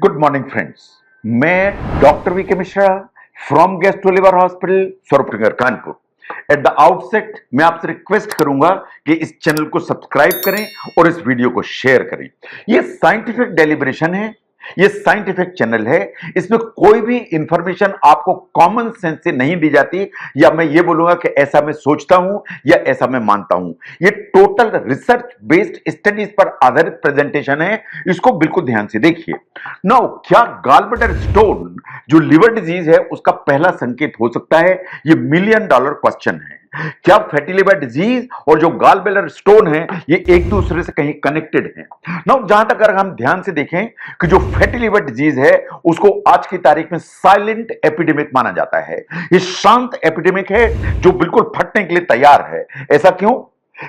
Good morning friends. मैं doctor V K Mishra from gastro liver hospital Swaroopnagar Kanpur. At the outset मैं आपसे request करूंगा कि इस चैनल को सब्सक्राइब करें और इस वीडियो को शेयर करें। यह साइंटिफिक डेलिब्रेशन है, ये साइंटिफिक चैनल है। इसमें कोई भी इंफॉर्मेशन आपको कॉमन सेंस से नहीं दी जाती, या मैं ये बोलूंगा कि ऐसा मैं सोचता हूं या ऐसा मैं मानता हूं। ये टोटल रिसर्च बेस्ड स्टडीज पर आधारित प्रेजेंटेशन है। इसको बिल्कुल ध्यान से देखिए। नाउ, क्या गॉलब्लैडर स्टोन जो लिवर डिजीज है उसका पहला संकेत हो सकता है? ये $1,000,000 क्वेश्चन है। क्या फैटी लिवर डिजीज और जो गॉलब्लैडर स्टोन है ये एक दूसरे से कहीं कनेक्टेड है? नाउ, जहां तक अगर हम ध्यान से देखें कि जो फैटी लिवर डिजीज है उसको आज की तारीख में साइलेंट एपिडेमिक माना जाता है। ये शांत एपिडेमिक है जो बिल्कुल फटने के लिए तैयार है। ऐसा क्यों?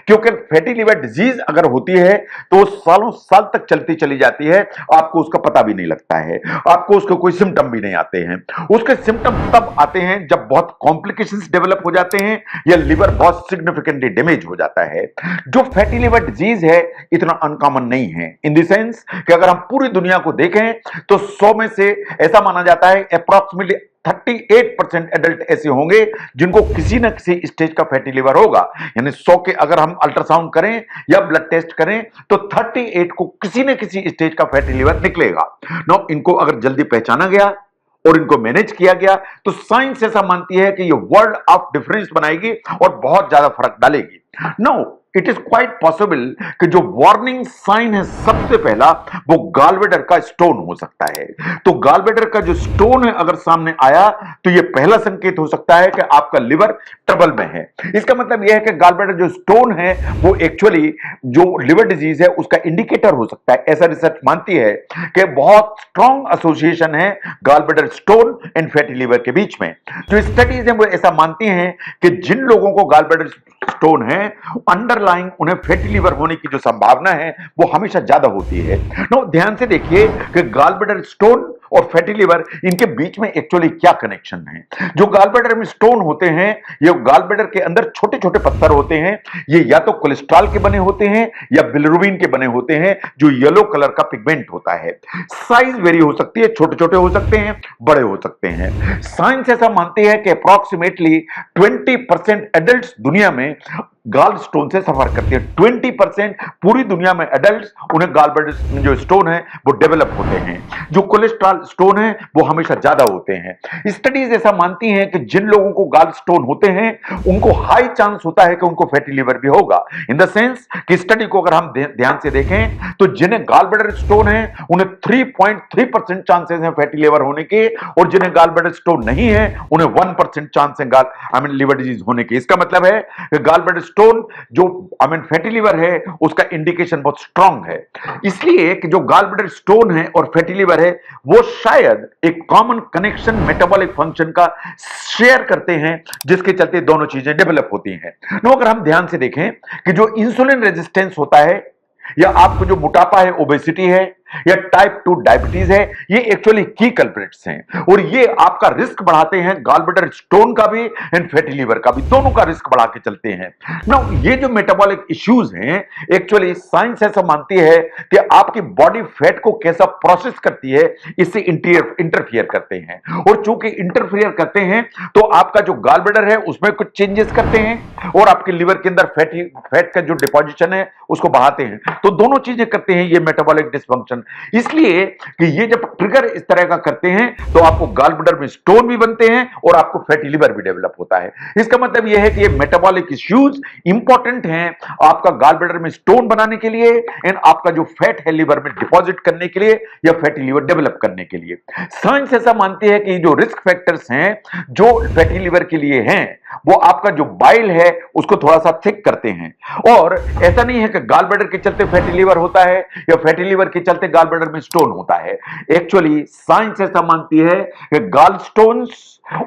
क्योंकि फैटी लिवर डिजीज अगर होती है तो सालों साल तक चलती चली जाती है, आपको उसका पता भी नहीं लगता है, आपको उसके कोई सिम्टम भी नहीं आते हैं। उसके सिम्टम तब आते हैं जब बहुत कॉम्प्लिकेशंस डेवलप हो जाते हैं या लिवर बहुत सिग्निफिकेंटली डैमेज हो जाता है। जो फैटी लिवर डिजीज है इतना अनकॉमन नहीं है, इन द सेंस कि अगर हम पूरी दुनिया को देखें तो 100 में से ऐसा माना जाता है अप्रॉक्सीमेटली 38% एडल्ट ऐसे होंगे जिनको किसी न किसी स्टेज का फैटी लिवर होगा। यानी 100 के अगर हम अल्ट्रासाउंड करें या ब्लड टेस्ट करें तो 38 को किसी न किसी स्टेज का फैटी लिवर निकलेगा। नो, इनको अगर जल्दी पहचाना गया और इनको मैनेज किया गया तो साइंस ऐसा मानती है कि ये वर्ल्ड ऑफ डिफरेंस बनाएगी और बहुत ज्यादा फर्क डालेगी। No, it is quite possible कि जो वार्निंग साइन है सबसे पहला वो गॉलब्लैडर का स्टोन हो सकता है। तो गॉलब्लैडर का जो स्टोन है अगर सामने आया तो ये पहला संकेत हो सकता है कि आपका लिवर ट्रबल में है। इसका मतलब यह है कि गॉलब्लैडर जो स्टोन है वो एक्चुअली जो लिवर डिजीज है उसका इंडिकेटर हो सकता है। ऐसा रिसर्च मानती है कि बहुत स्ट्रॉन्ग एसोसिएशन है gallbladder stone and fatty liver के बीच में। जो स्टडीज है वो ऐसा मानती हैं कि जिन लोगों को गॉलब्लैडर स्टोन है अंडरलाइंग उन्हें फैटी लिवर होने की जो संभावना है वो हमेशा ज्यादा होती है। नो, ध्यान से देखिए कि गॉलब्लैडर स्टोन और फैटी लिवर इनके बीच में एक्चुअली क्या कनेक्शन है। जो गॉलब्लैडर में स्टोन होते हैं ये गॉलब्लैडर के अंदर छोटे छोटे पत्थर होते हैं। ये या तो कोलेस्ट्रॉल के बने होते हैं या बिलिरुबिन के बने होते हैं जो येलो कलर का पिगमेंट होता है। साइज वेरी हो सकती है, छोटे छोटे हो सकते हैं, बड़े हो सकते हैं। साइंस ऐसा मानती है कि अप्रॉक्सीमेटली 20% एडल्ट्स दुनिया में गॉल स्टोन से सफर करते हैं। 20% पूरी दुनिया में एडल्ट्स उन्हें गॉलब्लैडर जो स्टोन है वो डेवलप होते हैं। जो कोलेस्ट्रॉल स्टोन है वो हमेशा ज्यादा होते हैं। स्टडीज ऐसा मानती हैं कि जिन लोगों को गॉल स्टोन होते हैं उनको हाई चांस होता है कि उनको फैटी लिवर भी होगा। इन द सेंस कि स्टडी को अगर हम ध्यान से देखें तो जिन्हें गॉलब्लैडर स्टोन है उन्हें 3.3% चांसेस हैं फैटी लिवर होने के, और जिन्हें गॉलब्लैडर स्टोन नहीं है उन्हें 1% चांस है लिवर डिजीज होने के। इसका मतलब है कि गॉलब्लैडर स्टोन जो फैटी लिवर है उसका इंडिकेशन बहुत स्ट्रांग है। इसलिए कि जो गॉलब्लैडर स्टोन है और फैटी लिवर है वो शायद एक कॉमन कनेक्शन मेटाबॉलिक फंक्शन का शेयर करते हैं जिसके चलते दोनों चीजें डेवलप होती हैं। अगर हम ध्यान से देखें कि जो इंसुलिन रेजिस्टेंस होता है या आपको जो मोटापा है, ओबेसिटी है या टाइप 2 डायबिटीज है, ये एक्चुअली की कल्प्रिट्स हैं और ये आपका रिस्क बढ़ाते हैं गॉलब्लैडर स्टोन का भी एंड फैटी लिवर का भी, दोनों का रिस्क बढ़ा के चलते हैं। नाउ, ये जो मेटाबॉलिक इश्यूज हैं एक्चुअली साइंस ऐसा मानती है कि आपकी बॉडी फैट को कैसा प्रोसेस करती है इससे इंटरफियर करते हैं, और चूंकि इंटरफियर करते हैं तो आपका जो गॉलब्लैडर है उसमें कुछ चेंजेस करते हैं और आपके लिवर के अंदर फैट का जो डिपोजिशन है उसको बढ़ाते हैं। तो दोनों चीजें करते हैं ये मेटाबॉलिक डिसफंक्शन। इसलिए कि ये जब ट्रिगर इस तरह का करते हैं तो आपको गॉलब्लैडर में स्टोन भी बनते हैं और आपको फैटी लिवर भी डेवलप होता है। इसका मतलब यह है कि ये मेटाबॉलिक इश्यूज इंपॉर्टेंट हैं आपका गॉलब्लैडर में स्टोन बनाने के लिए एंड आपका जो फैट है लिवर में डिपॉजिट करने के लिए या फैटी लिवर डेवलप करने के लिए। साइंस ऐसा मानती है कि जो रिस्क फैक्टर्स हैं जो फैटी लिवर के लिए हैं वो आपका जो बाइल है उसको थोड़ा सा थिक करते हैं, और ऐसा नहीं है कि गॉलब्लैडर के चलते फैटी लिवर होता है या फैटी लिवर के चलते गॉलब्लैडर में स्टोन होता है। एक्चुअली साइंस ऐसा मानती है कि गॉल स्टोन्स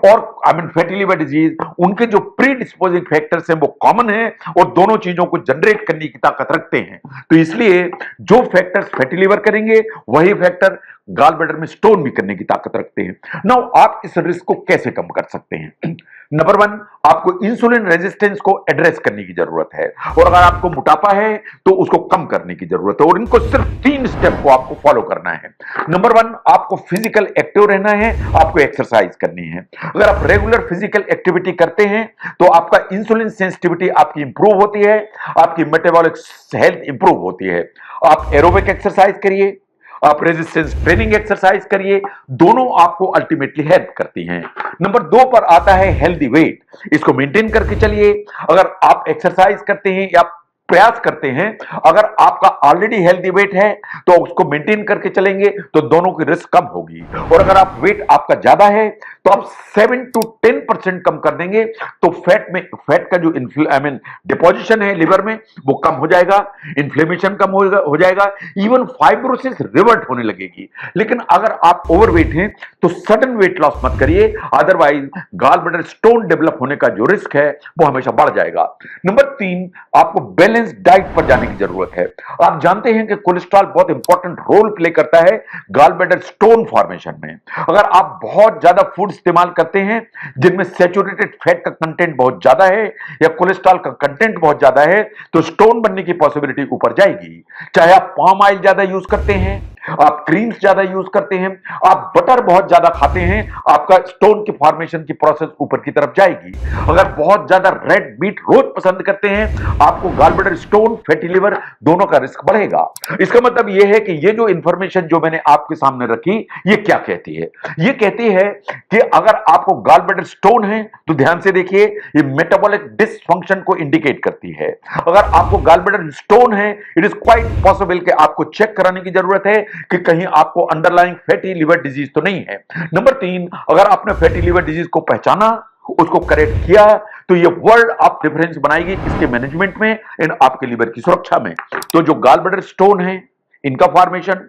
और I mean fatty liver disease, उनके जो प्री डिस्पोजिंग फैक्टर्स हैं वो कॉमन है और दोनों चीजों को जनरेट करने की ताकत रखते हैं। तो इसलिए जो फैक्टर्स फैटी लिवर करेंगे वही फैक्टर गाल ब्लैडर में स्टोन भी करने की ताकत रखते हैं। नाउ आप इस रिस्क को कैसे कम कर सकते हैं? नंबर वन, आपको इंसुलिन रेजिस्टेंस को एड्रेस करने की जरूरत है, और अगर आपको मोटापा है तो उसको कम करने की जरूरत है, और इनको सिर्फ 3 स्टेप को आपको फॉलो करना है। नंबर वन, आपको फिजिकल एक्टिव रहना है, आपको एक्सरसाइज करनी है। अगर आप रेगुलर फिजिकल एक्टिविटी करते हैं तो आपका इंसुलिन सेंसिटिविटी आपकी इंप्रूव होती है, आपकी मेटाबॉलिक हेल्थ इंप्रूव होती है। आप एरोबिक एक्सरसाइज करिए, आप रेजिस्टेंस ट्रेनिंग एक्सरसाइज करिए, दोनों आपको अल्टीमेटली हेल्प करती हैं। नंबर 2 पर आता है हेल्दी वेट, इसको मेंटेन करके चलिए। अगर आप एक्सरसाइज करते हैं या प्रयास करते हैं, अगर आपका ऑलरेडी हेल्दी वेट है तो उसको मेंटेन करके चलेंगे तो दोनों की रिस्क कम होगी। और अगर आप वेट आपका ज्यादा है तो आप 7 to 10% कम कर देंगे तो फैट का जो डिपोजिशन है लिवर में वो कम हो जाएगा, इन्फ्लेमेशन कम हो जाएगा, इवन फाइब्रोसिस रिवर्ट होने लगेगी। लेकिन अगर आप ओवरवेट हैं तो सडन वेट लॉस मत करिए, otherwise gall bladder stone develop होने का जो रिस्क है वो हमेशा बढ़ जाएगा। नंबर 3, आपको बैलेंस डाइट पर जाने की जरूरत है। आप जानते हैं कि कोलेस्ट्रॉल बहुत इंपॉर्टेंट रोल प्ले करता है गाल ब्लैडर स्टोन फॉर्मेशन में। अगर आप बहुत ज्यादा फूड इस्तेमाल करते हैं जिनमें सैचुरेटेड फैट का कंटेंट बहुत ज्यादा है या कोलेस्ट्रॉल का कंटेंट बहुत ज्यादा है तो स्टोन बनने की पॉसिबिलिटी ऊपर जाएगी। चाहे आप पाम ऑयल ज्यादा यूज करते हैं, आप क्रीम्स ज्यादा यूज करते हैं, आप बटर बहुत ज्यादा खाते हैं, आपका स्टोन की फॉर्मेशन की प्रोसेस ऊपर की तरफ जाएगी। अगर बहुत ज्यादा रेड मीट रोज पसंद करते हैं, आपको gall bladder stone, fatty liver दोनों का रिस्क बढ़ेगा। इसका मतलब यह है कि ये जो इंफॉर्मेशन जो मैंने आपके सामने रखी ये क्या कहती है? ये कहती है कि अगर आपको गाल ब्लैडर स्टोन है तो ध्यान से देखिए, ये मेटाबॉलिक डिसफंक्शन को इंडिकेट करती है। अगर आपको गाल ब्लैडर स्टोन है, इट इज क्वाइट पॉसिबल कि आपको चेक कराने की जरूरत है कि कहीं आपको अंडरलाइंग फैटी लिवर डिजीज तो नहीं है। नंबर 3, अगर आपने फैटी लिवर डिजीज को पहचाना, उसको करेक्ट किया, तो ये वर्ल्ड आप डिफरेंस बनाएगी इसके मैनेजमेंट में, इन आपके लिवर की सुरक्षा में। तो जो गाल ब्लैडर स्टोन है, इनका फॉर्मेशन,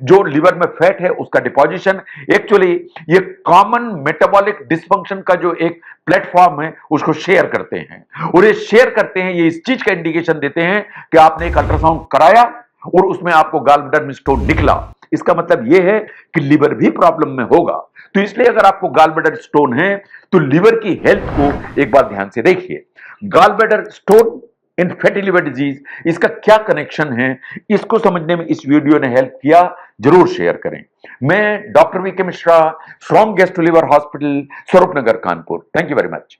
जो लिवर में फैट है उसका डिपोजिशन, एक्चुअली ये कॉमन मेटाबॉलिक डिसफंक्शन का जो एक प्लेटफॉर्म है उसको शेयर करते हैं, और ये शेयर करते हैं, ये इस चीज का इंडिकेशन देते हैं कि आपने एक अल्ट्रासाउंड कराया और उसमें आपको गाल ब्लैडर में स्टोन निकला। इसका मतलब यह है कि लिवर भी प्रॉब्लम में होगा। तो इसलिए अगर आपको गाल ब्लैडर स्टोन है तो लिवर की हेल्थ को एक बार ध्यान से देखिए। Gall bladder stone in fatty liver disease, इसका क्या कनेक्शन है, इसको समझने में इस वीडियो ने हेल्प किया, जरूर शेयर करें। मैं doctor VK Mishra from Gastro Liver Hospital, Swaroop Nagar, Kanpur. Thank you very much.